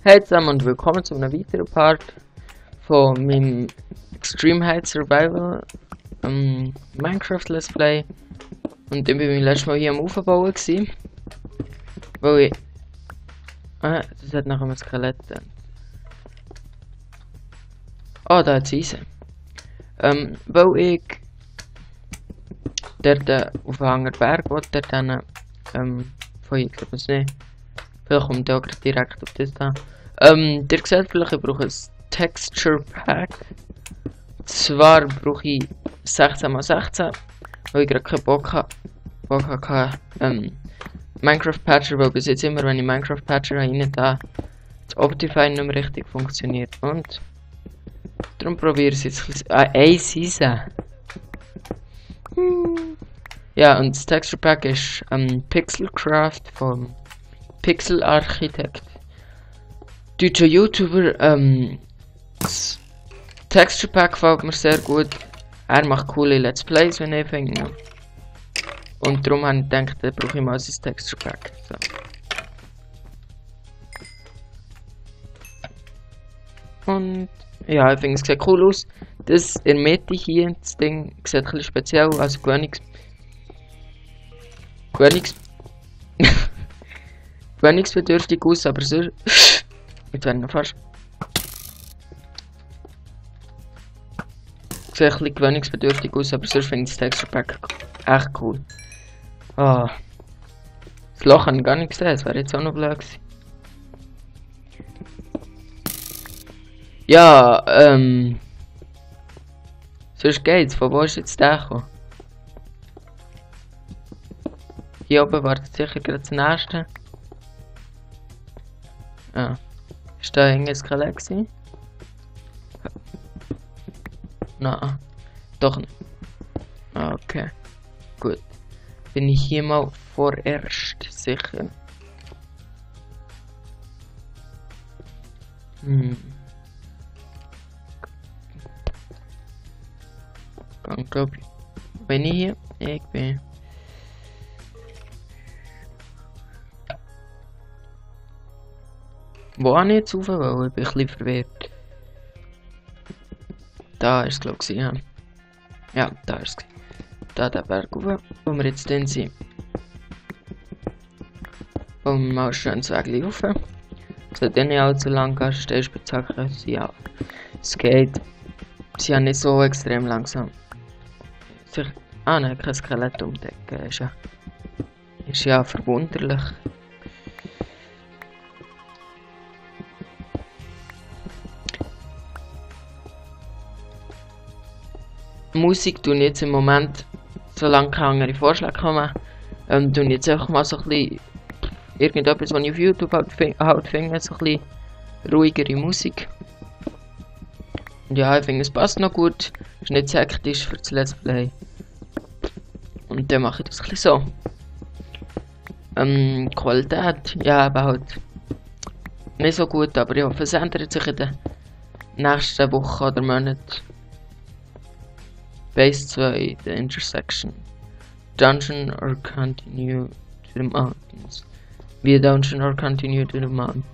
Hey zusammen und willkommen zu einem weiteren Part von meinem Extreme Height Survival Minecraft Let's Play. Und ich war beim letzten Mal hier am Aufbauen gewesen, weil ich... das hat nachher ein Skelett. Da hat es Eisen. Weil ich dort auf einem anderen Berg wollte, dort dann von hier, glaube ich nicht. Vielleicht kommt ihr auch direkt auf das da. Ihr seht vielleicht, ich brauche ein Texture Pack. Zwar brauche ich 16×16, weil ich gerade keinen Bock hatte, Minecraft Patcher, weil bis jetzt immer, wenn ich Minecraft Patcher habe, da das Optifine nicht mehr richtig funktioniert. Und darum probiere ich es jetzt ein Season. Ja, und das Texture Pack ist Pixelcraft vom Pixel Architekt. Deutscher YouTuber, das Texture Pack gefällt mir sehr gut. Er macht coole Let's Plays, wenn ich finde. Und darum habe ich gedacht, da brauche ich mal sein Texture Pack. So. Und ja, ich finde es sieht cool aus. Das in der Mitte hier, das Ding sieht ein bisschen speziell, also gewöhnungsbedürftig aus, aber so. Jetzt werden wir fast. Sieht ein bisschen gewöhnungsbedürftig aus, aber sonst finde ich das Texture Pack echt cool. Das Loch habe ich gar nicht gesehen, das wäre jetzt auch noch blöd gewesen. Ja, sonst geht's. Von wo ist jetzt der gekommen? Hier oben wartet sicher gerade das nächste. Ist da irgendein Skelett gewesen? Nein, doch nicht. Okay, gut. Bin ich hier mal vorerst sicher. Ich glaube, bin ich hier? Ich bin. Wo habe ich jetzt rauf? Weil ich bin ein bisschen verwirrt. Da ist es, glaube ich, ja. Ja, da ist es. Da der Berg rauf, wo wir jetzt drin sind. Und mal schön das Weg rauf. Es sollte nicht allzu lang gehen, Steinspitzhacke. Ja, es geht. Sie sind nicht so extrem langsam. Nein, kein Skelett umdecken. Ist ja verwunderlich. Musik tun jetzt im Moment, solange keine anderen Vorschläge kommen, tun jetzt einfach mal so ein bisschen irgendetwas, was ich auf YouTube halt finde, so ein bisschen ruhigere Musik. Und ja, ich finde es passt noch gut, ist nicht so hektisch für das Let's Play. Und dann mache ich das ein bisschen so. Qualität, ja, aber halt nicht so gut, aber ich hoffe, es ändert sich in den nächsten Wochen oder Monaten. Base 2, the intersection. Dungeon or continue to the mountains. Be a dungeon or continue to the mountains.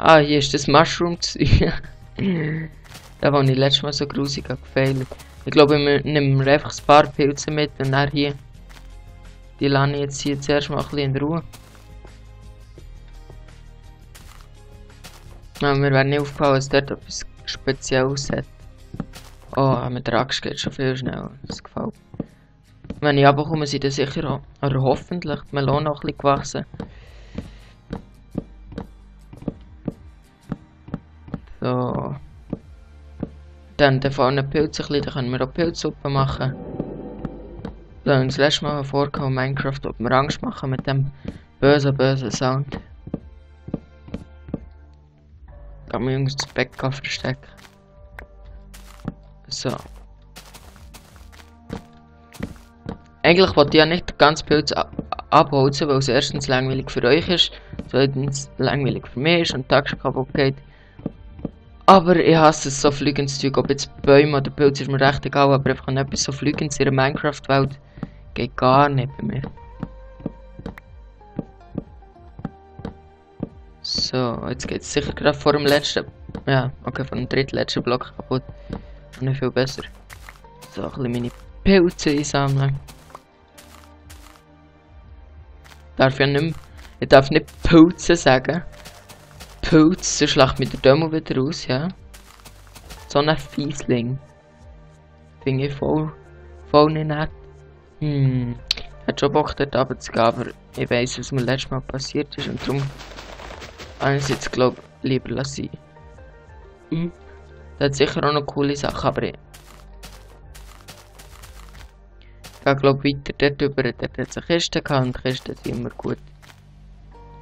Hier ist das Mushroom zu da war ich letztes Mal so grusig gefailt. Ich glaube, ich nehme mir einfach ein paar Pilze mit und dann hier. Die lasse ich jetzt hier zuerst mal ein bisschen in Ruhe. Ja, mir wäre nicht aufgefallen, dass dort etwas Spezielles hat. Mit der Axt geht schon viel schneller. Das gefällt mir. Wenn ich runterkomme, sind dann sicher auch, oder hoffentlich, die Melone noch ein bisschen gewachsen. So. Dann vorne Pilze ein bisschen, dann können wir auch Pilzsuppe machen. Dann das letzte Mal vorgekommen, Minecraft, ob wir Angst machen mit dem bösen Sound. Kann man Jungs das Bett verstecken. So. Eigentlich wollte ich ja nicht ganz Pilz abholzen, weil es erstens langweilig für euch ist, zweitens langweilig für mich ist und der Tag kaputt geht. Aber ich hasse es, so fliegendes Zeug, ob jetzt Bäume oder Pilze ist mir recht egal, aber einfach etwas so fliegendes in der Minecraft-Welt geht gar nicht bei mir. So, jetzt geht es sicher gerade vor dem letzten. Ja, okay, vor dem drittletzten Block kaputt. Und nicht viel besser. So, ein bisschen meine Pilze einsammeln. Darf ja nicht mehr, ich darf nicht Pilze sagen. Pilze, sonst lacht mit der Demo wieder aus, ja. So ein Fiesling. Finde ich voll nicht nett. Ich hätte schon Bock dort runterzugehen, aber ich weiss, was mir letztes Mal passiert ist und darum habe ich es jetzt, glaube ich, lieber lassen. Das hat sicher auch noch coole Sachen, aber ich gehe, glaube ich, weiter dort über. Dort hat es eine Kiste gehabt und die Kisten sind immer gut.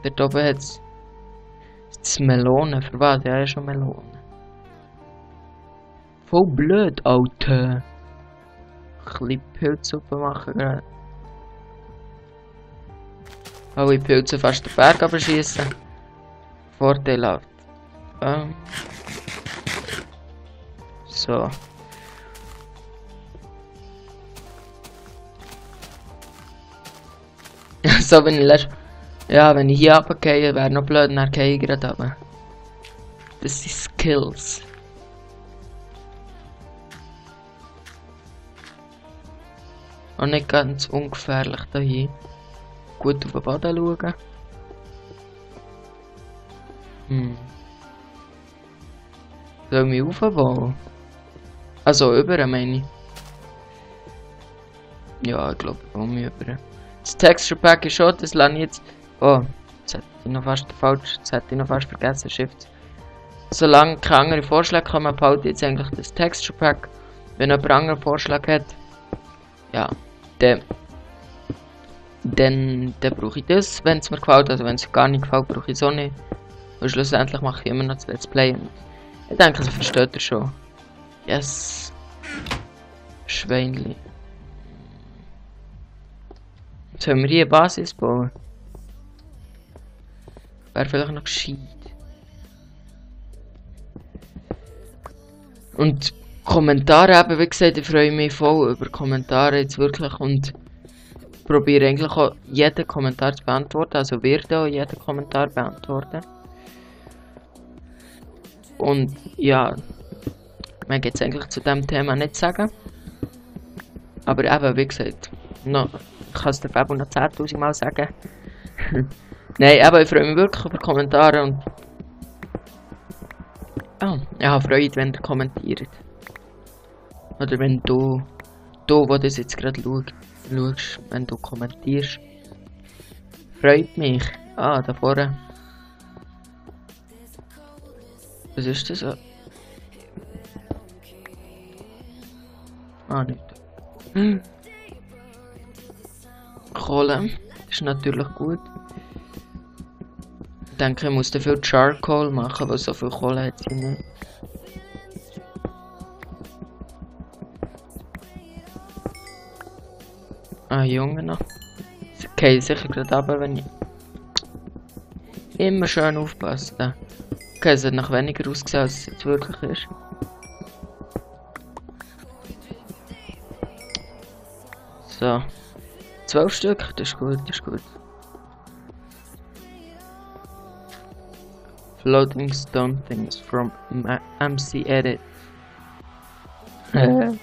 Dort oben hat es Melonen. Für was? Ja, schon Melonen. Voll blöd, Alter. Ein bisschen Pilzsuppe machen gerade. Alle Pilze fast den Berg abschießen. Vorteilhaft. So. So, wenn ich hier runtergehe, wäre noch blöd, dann gehe ich gerade runter. Das sind Skills. Und nicht ganz ungefährlich hier. Gut auf den Boden schauen. Soll ich mich aufbauen? Also über, meine ich. Ja, ich glaube, ich mich über. Das Texture Pack ist schon, das lasse ich jetzt. Oh, jetzt hätte ich noch fast vergessen, Shift. Solange keine anderen Vorschläge kommen, behalte ich jetzt eigentlich das Texture Pack. Wenn jemand einen anderen Vorschlag hat, ja, dann brauche ich das, wenn es mir gefällt. Also wenn es gar nicht gefällt, brauche ich es auch nicht. Und schlussendlich mache ich immer noch das Let's Play. Und ich denke, das versteht ihr schon. Yes. Schweinli. Sollen wir hier eine Basis bauen? Wäre vielleicht noch gescheit. Und Kommentare eben, wie gesagt, ich freue mich voll über Kommentare jetzt wirklich und probiere eigentlich auch jeden Kommentar zu beantworten, also werde auch jeden Kommentar beantworten. Und ja, man geht es eigentlich zu dem Thema nicht sagen. Aber eben, wie gesagt, noch, ich kann es der Fabio noch 10.000 Mal sagen. Nein, aber ich freue mich wirklich über Kommentare und ich habe Freude, wenn ihr kommentiert. Oder wenn du wo das jetzt gerade schaust, wenn du kommentierst. Freut mich. Ah, da vorne. Was ist das? Ah, nicht. Kohle. Das ist natürlich gut. Ich denke, ich muss dafür Charcoal machen, weil so viel Kohle hat sie nicht. Ah, Junge noch. Okay, sicher gerade runter, wenn ich immer schön aufpassen. Okay, es hat noch weniger ausgesehen, als es jetzt wirklich ist. So. 12 Stück, das ist gut, das ist gut. Floating Stone Things from MC Edit. Das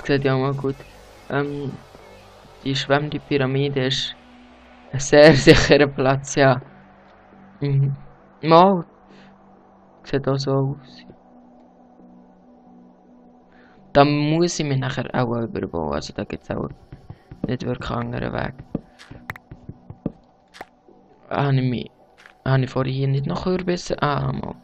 sieht ja auch mal gut. Die schwemmende Pyramide ist ein sehr sicherer Platz, ja. Mal. Sieht auch so aus. Da muss ich mich nachher auch überbauen, also da gibt es auch nicht wirklich einen anderen Weg. Habe ich vorhin hier nicht noch Kürbisse? Ah, mal.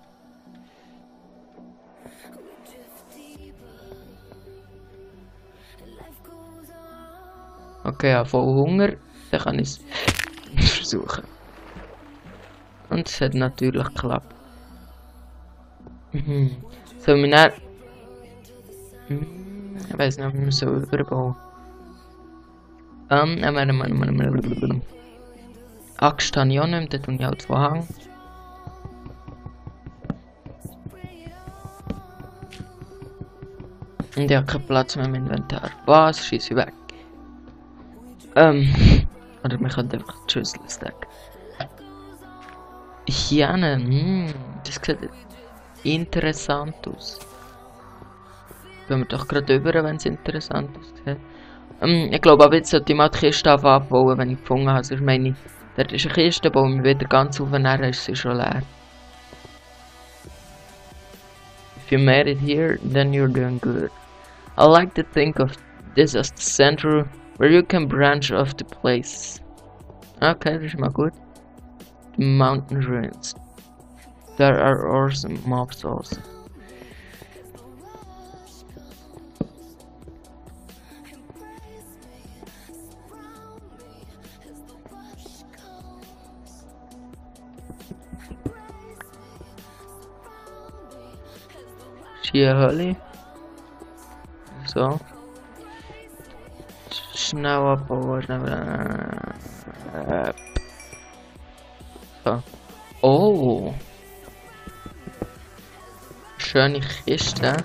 Okay, ja, voll Hunger. Dann kann ich es versuchen. Und es hat natürlich geklappt. Sollen wir dann... Ich weiß nicht, ob wir so überbauen. Axt habe ich auch nicht, da tue ich halt von Hang. Und ich habe keinen Platz mehr im Inventar. Was? Schieße ich weg. Oder man könnte einfach die Schüssel stacken. Hier, das sieht interessant aus. Gehen wir doch gerade über, wenn es interessant aussieht. Ich glaube, aber jetzt sollte ich mal die Kiste abbauen, wenn ich gefunden habe. Also ich meine, dort ist eine Kiste, bauen wir wieder ganz auf und dann ist sie schon leer. If you made it here, then you're doing good. I like to think of this as the center where you can branch off the place. Okay, das ist mal gut. The mountain ruins. There are awesome mobs also. Hier Hölle. So. Schnell abbauen, schnell. So. Oh. Schöne Kiste.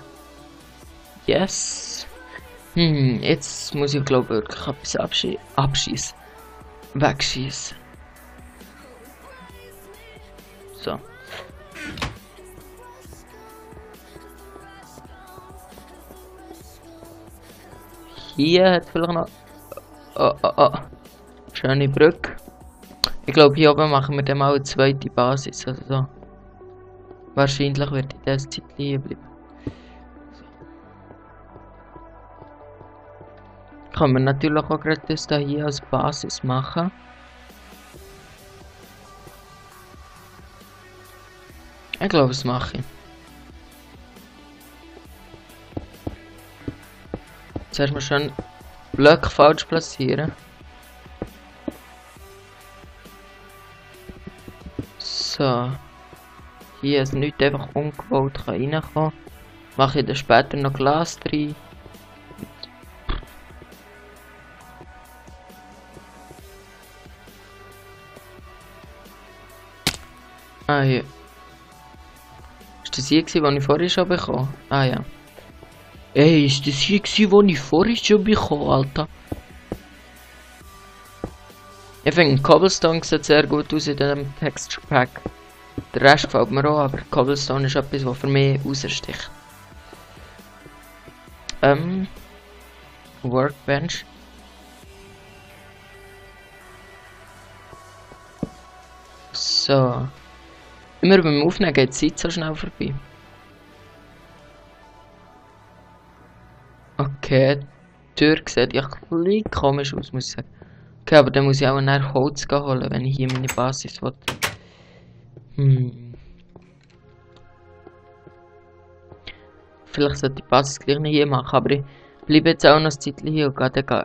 Yes. Jetzt muss ich glaube wirklich etwas abschießen. Wegschießen. So. Hier hat vielleicht noch... Oh. Schöne Brücke. Ich glaube, hier oben machen wir dann mal eine zweite Basis. Also so. Wahrscheinlich wird in dieser Zeit liegen bleiben. So. Kann man natürlich auch gerade das hier als Basis machen. Ich glaube, das mache ich. Zuerst mal schon Blöcke falsch platzieren. So. Hier ist nichts einfach ungewollt reinkommen. Mache ich dann später noch Glas rein. Ah ja. Ist das hier gewesen, was ich vorher schon bekommen? Ah ja. Ey, ist das hier gewesen, was ich vorher schon bekommen, Alter? Ich finde, Cobblestone sieht sehr gut aus in diesem Texture Pack. Der Rest gefällt mir auch, aber Cobblestone ist etwas, was für mich raussticht. Workbench. So. Immer beim Aufnehmen geht die Zeit so schnell vorbei. Okay, die Tür sieht ja ein bisschen komisch aus, muss ich sagen. Okay, aber dann muss ich auch nachher Holz holen, wenn ich hier meine Basis will. Vielleicht sollte ich die Basis gleich nicht hier machen, aber ich bleibe jetzt auch noch ein Zeitchen hier und gehe dann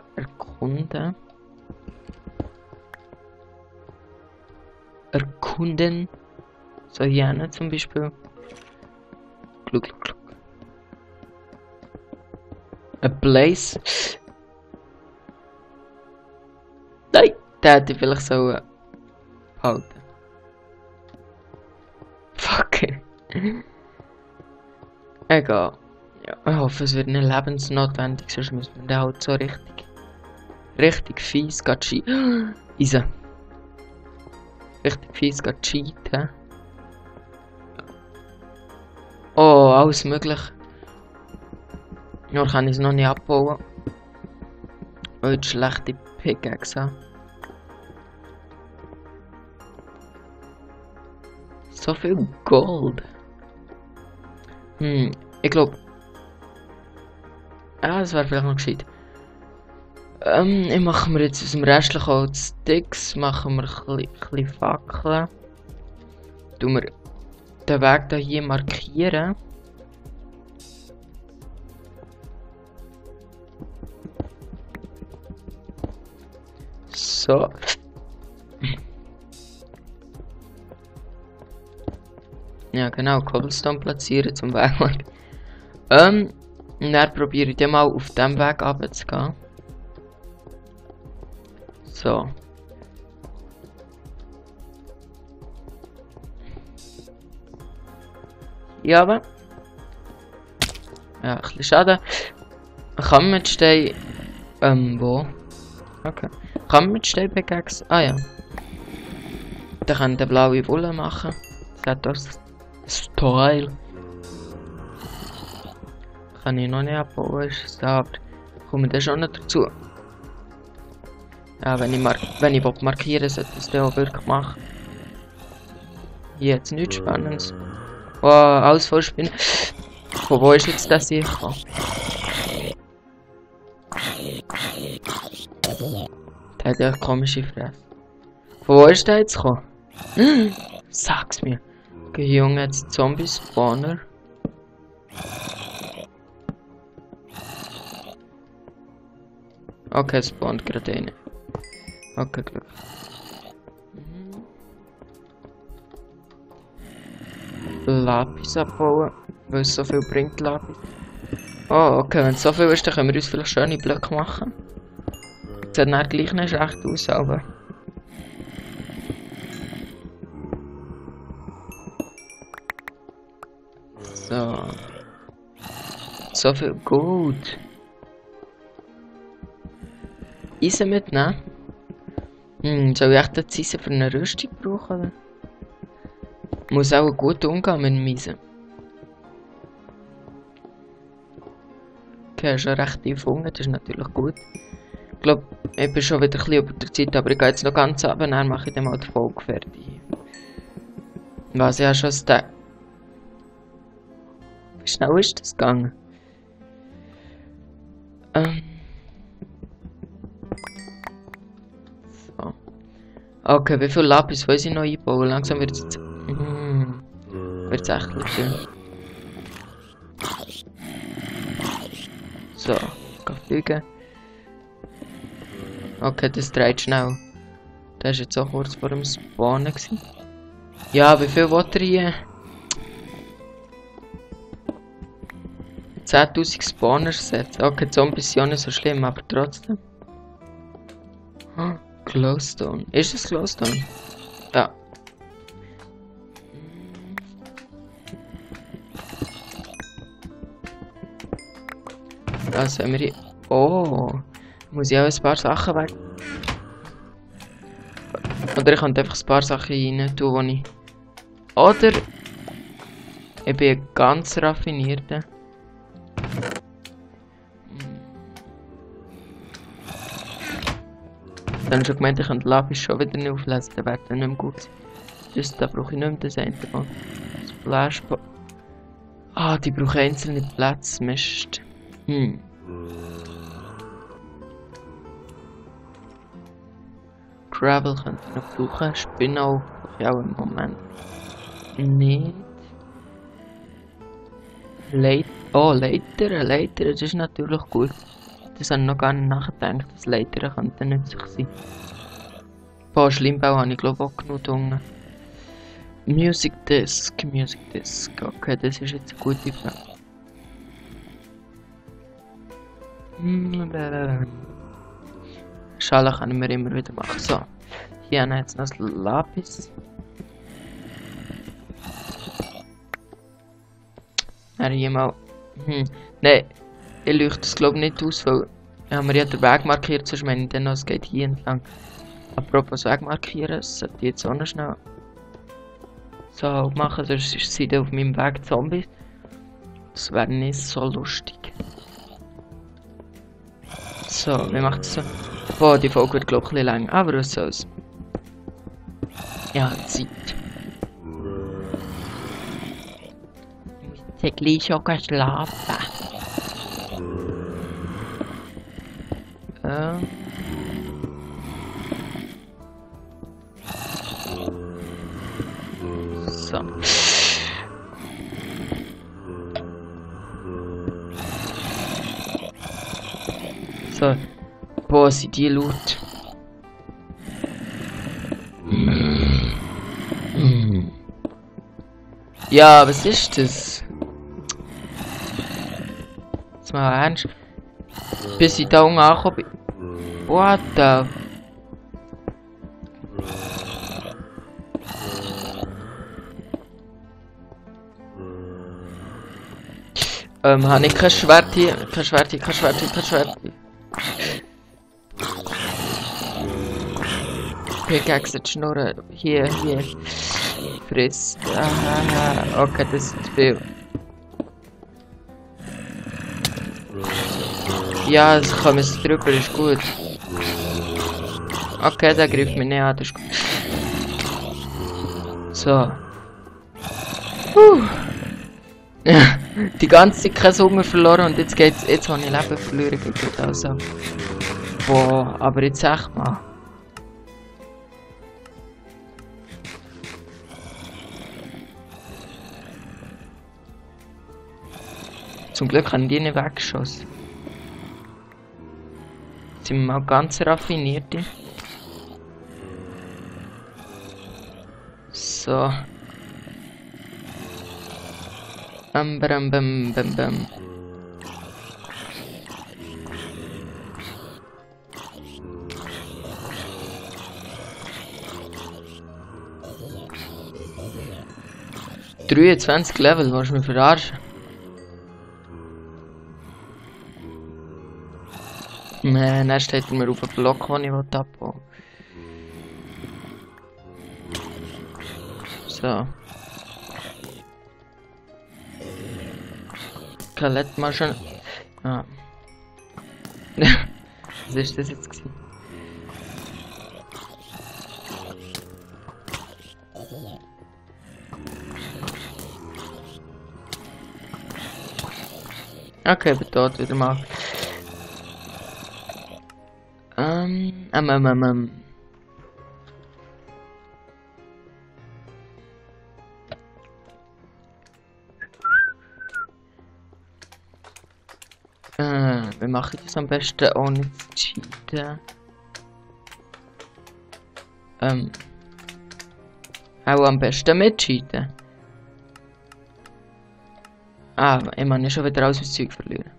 erkunden. So hier hinten zum Beispiel. Glück. A place. Nein, der hätte ich vielleicht so behalten. Fuck. Egal. Ja, ich hoffe, es wird nicht lebensnotwendig, sonst müssen wir den halt so richtig fies cheaten. Richtig fies cheaten. Oh, alles möglich. Nur kann ich es noch nicht abbauen. Weil ich schlechte Pickaxe habe. So viel Gold. Ich glaube. Das wäre vielleicht noch gescheit. Ich mache mir jetzt aus dem restlichen Holz Sticks, machen wir ein bisschen Fackeln. Tun wir den Weg hier markieren. So. Ja genau, Cobblestone platzieren zum Weg. Dann probiere ich den mal auf dem Weg runterzugehen. So. Hier aber. Ja, ein bisschen schade. Kann man mit Stein... wo? Okay. Kann man mit Stein Pickaxe... Ah ja. Dann kann der blaue Wolle machen. Das hat das Style. Kann ich noch nicht abbauen, ist es da, aber komme dann schon noch dazu. Ja, wenn ich markieren sollte ich es dann auch wirklich machen. Hier jetzt nichts Spannendes. Oh, alles voll Spinnen. Von wo ist jetzt das hier gekommen? Der hat ja eine komische Fresse. Von wo ist der jetzt gekommen? Sag's mir. Okay, Junge, jetzt Zombie-Spawner. Okay, spawnt gerade eine. Okay, Glück. Lapis abbauen, weil es so viel bringt, Lapis. Oh, okay, wenn es so viel ist, dann können wir uns vielleicht schöne Blöcke machen. Sieht dann gleich nicht schlecht aus, aber... So. So viel gut. Eisen mitnehmen? Soll ich echt das Eisen für eine Rüstung brauchen? Oder? Muss auch gut umgehen mit dem Eisen. Okay, schon recht tief unten, das ist natürlich gut. Ich glaube, ich bin schon wieder ein bisschen über der Zeit, aber ich gehe jetzt noch ganz runter, dann mache ich dann mal die Folge fertig. Was, ich habe schon das... Wie schnell ist das gegangen? So. Okay, wie viel Lapis will ich noch einbauen? Langsam wird es jetzt... wird es echt ein bisschen... So, kann fliegen. Okay, das dreht schnell. Der ist jetzt auch kurz vor dem Spawnen gewesen. Ja, wie viel wollt ihr hier? 10.000 Spawners setzen. Okay, Zombies sind auch nicht so schlimm, aber trotzdem. Glowstone. Ist es Glowstone? Ja. Also, wenn wir hier... Oh! Muss ich auch ein paar Sachen weg... Oder ich kann einfach ein paar Sachen rein tun, die ich... Oder... Ich bin ein ganz raffinierter. Dann schon gemeint, ich kann die Lapis schon wieder nicht auflesen, dann wird dann nicht mehr gut sein. Just, da brauche ich nicht mehr das Enderman. Splashball. Ah, die brauchen einzelne Plätze, Mist. Gravel könnte ich noch brauchen, Spinne brauche ich auch im Moment nicht. Leiter, das ist natürlich gut. Das habe ich noch gar nicht nachgedacht, dass Leiter könnten nützlich sein. Ein paar Schlimmbau habe ich glaube auch genug unten. Music Disc. Okay, das ist jetzt eine gute Frage. Schale kann ich mir immer wieder machen. So, hier haben wir jetzt noch das Lapis. Hier mal. Nein, ich leuchte das glaube ich nicht aus, weil ich habe mir ja den Weg markiert, sonst meine ich dann noch, es geht hier entlang. Apropos Weg markieren, das sollte ich jetzt auch noch schnell so machen, sonst sind auf meinem Weg Zombies. Das wäre nicht so lustig. So, wie macht es so? Boah, die Folge wird glaube ich ein bisschen lang, aber was soll's. Ja, Zeit. Ich muss gleich auch schlafen. So. So. Boah, sind die laut. Ja, was ist das? Jetzt mal ernst. Bis ich da unten angekommen bin. What the... habe ich kein Schwert hier? Kein Schwert. Pickaxe die Schnurren. Hier. Friss. Aha. Okay, das ist zu viel. Ja, es kommen jetzt drüber, ist gut. Okay, der greift mich nicht an, das ist gut. So. Die ganze Zeit keinen Hunger verloren und jetzt geht's, jetzt habe ich Leben verloren. Also. Boah, aber jetzt echt mal. Zum Glück haben die nicht weggeschossen. Jetzt sind wir mal ganz raffinierte. So. Bam. 23 Level, willst du mich verarschen? Dann steht er mir auf den Block, den ich abbauen will. So. Skelettmaschine. Ah. Was ist das jetzt gewesen? Okay, aber dort wieder mal. Wie mache ich das am besten ohne zu cheaten? Auch am besten mit cheaten. Ich meine, schon wieder alles aus Zeug verlieren.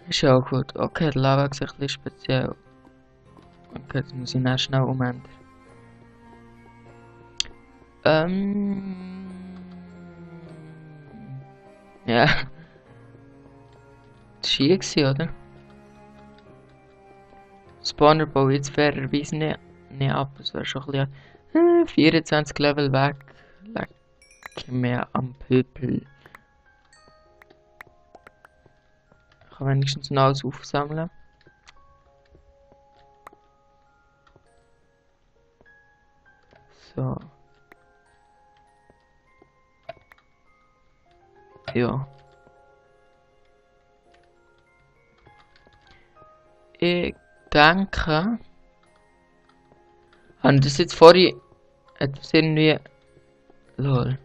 Ist ja auch gut. Okay, der Lava ist ein bisschen speziell. Okay, jetzt muss ich dann schnell umändern. Ja. Das war hier, oder? Spawner baue ich jetzt fairerweise nicht ab. Das wäre schon ein bisschen 24 Level weg. Leck mehr am Pöpel. Ich kann wenigstens noch alles aufsammeln. So. Ja. Ich denke, haben das jetzt vorhin etwas irgendwie. Lol.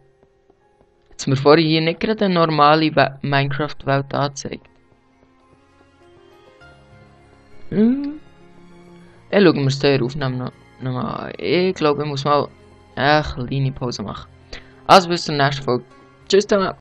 Jetzt mir vorhin hier nicht gerade eine normale Minecraft-Welt angezeigt. Ich schaue mir das die Aufnahme noch mal an. Ich glaube, ich muss mal eine kleine Pause machen. Also bis zur nächsten Folge. Tschüss zusammen.